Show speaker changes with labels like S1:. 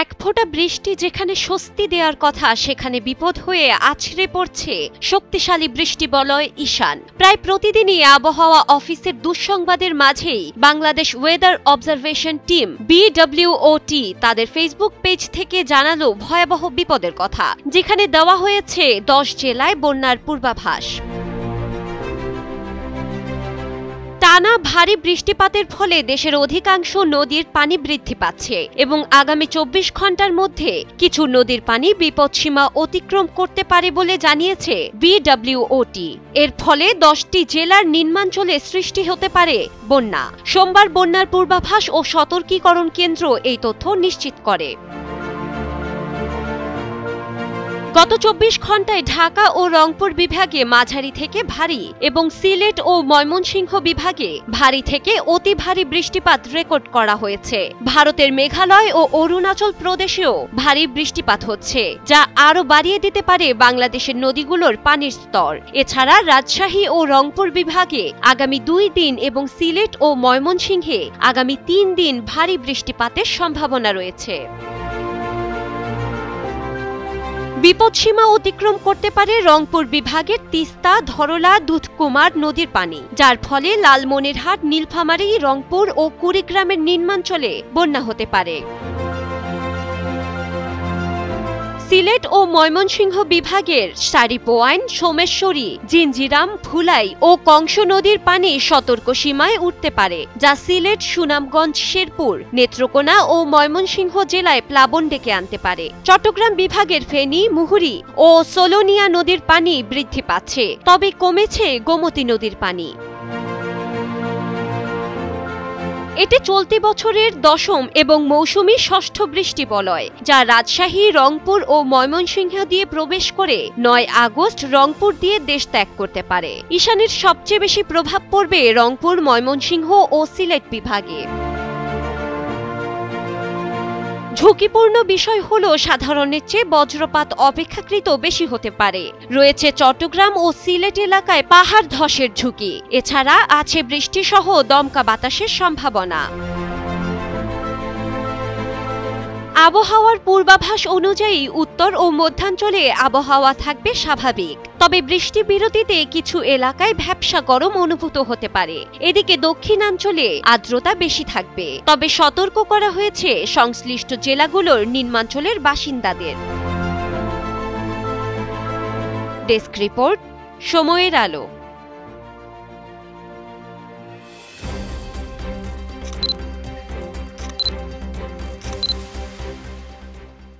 S1: এক ফোঁটা বৃষ্টি যেখানে স্বস্তি দেওয়ার কথা সেখানে বিপদ হয়ে আছড়ে পড়ছে শক্তিশালী বৃষ্টিবলয় ঈশান। প্রায় প্রতিদিনই আবহাওয়া অফিসের দুঃসংবাদের মাঝেই Bangladesh weather observation team BWOT তাদের ফেসবুক পেজ থেকে জানালো ভয়াবহ বিপদের কথা, যেখানে দেওয়া হয়েছে 10 জেলায় বন্যার পূর্বাভাস। টানা ভারী বৃষ্টিপাতের ফলে দেশের অধিকাংশ নদীর পানি বৃদ্ধি পাচ্ছে এবং আগামী 24 ঘন্টার মধ্যে কিছু নদীর পানি বিপদসীমা অতিক্রম করতে পারে বলে জানিয়েছে BWOT। এর ফলে 10টি জেলার নিম্নাঞ্চলে সৃষ্টি হতে পারে বন্যা। সোমবার বন্যার পূর্বাভাস ও সতর্কীকরণ কেন্দ্র এই তথ্য নিশ্চিত করে। গত 24 ঘন্টায় ঢাকা ও রংপুর বিভাগে মাঝারি থেকে ভারী এবং সিলেট ও ময়মনসিংহ বিভাগে ভারী থেকে অতি ভারী বৃষ্টিপাত রেকর্ড করা হয়েছে। ভারতের মেঘালয় ও অরুণাচল প্রদেশেও ভারী বৃষ্টিপাত হচ্ছে, যা আরও বাড়িয়ে দিতে পারে বাংলাদেশের নদীগুলোর পানির স্তর। এছাড়া রাজশাহী ও রংপুর বিভাগে আগামী 2 দিন এবং সিলেট ও ময়মনসিংহে আগামী 3 দিন ভারী বৃষ্টিপাতের সম্ভাবনা রয়েছে। বিপদসীমা অতিক্রম করতে পারে রংপুর বিভাগের তিস্তা, ধরলা, দুধকুমার নদীর পানি, যার ফলে লালমনিরহাট, নীলফামারী, রংপুর ও কুড়িগ্রামের নিম্নাঞ্চলে বন্যা হতে পারে। সিলেট ও ময়মনসিংহ বিভাগের সারিপোয়াইন, সোমেশ্বরী, জিঞ্জিরাম, ভুলাই ও কংস নদীর পানি সতর্ক সীমায় উঠতে পারে, যা সিলেট, সুনামগঞ্জ, শেরপুর, নেত্রকোনা ও ময়মনসিংহ জেলায় প্লাবন ডেকে আনতে পারে। চট্টগ্রাম বিভাগের ফেনী, মুহুরী ও সোলোনিয়া নদীর পানি বৃদ্ধি পাচ্ছে, তবে কমেছে গোমতী নদীর পানি। এটি চলতি বছরের 10ম এবং মৌসুমী 6ষ্ঠ বৃষ্টিবলয়, যা রাজশাহী, রংপুর ও ময়মনসিংহ দিয়ে প্রবেশ করে 9 আগস্ট রংপুর দিয়ে দেশ ত্যাগ করতে পারে। ঈশানের সবচেয়ে বেশি প্রভাব পড়বে রংপুর, ময়মনসিংহ ও সিলেট বিভাগে। ঝুঁকিপূর্ণ বিষয় হলো সাধারণের চেয়ে বজ্রপাত অপেক্ষাকৃত বেশি হতে পারে। রয়েছে চট্টগ্রাম ও সিলেট এলাকায় পাহাড় ধসের ঝুঁকি। এছাড়া আছে বৃষ্টিসহ দমকা বাতাসের সম্ভাবনা। আবহাওয়ার পূর্বাভাস অনুযায়ী উত্তর ও মধ্যাঞ্চলে আবহাওয়া থাকবে স্বাভাবিক, তবে বৃষ্টি বিরতিতে কিছু এলাকায় ভ্যাপসা গরম অনুভূত হতে পারে। এদিকে দক্ষিণাঞ্চলে আর্দ্রতা বেশি থাকবে, তবে সতর্ক করা হয়েছে সংশ্লিষ্ট জেলাগুলোর নিম্নাঞ্চলের বাসিন্দাদের। ডেস্ক রিপোর্ট, সময়ের আলো।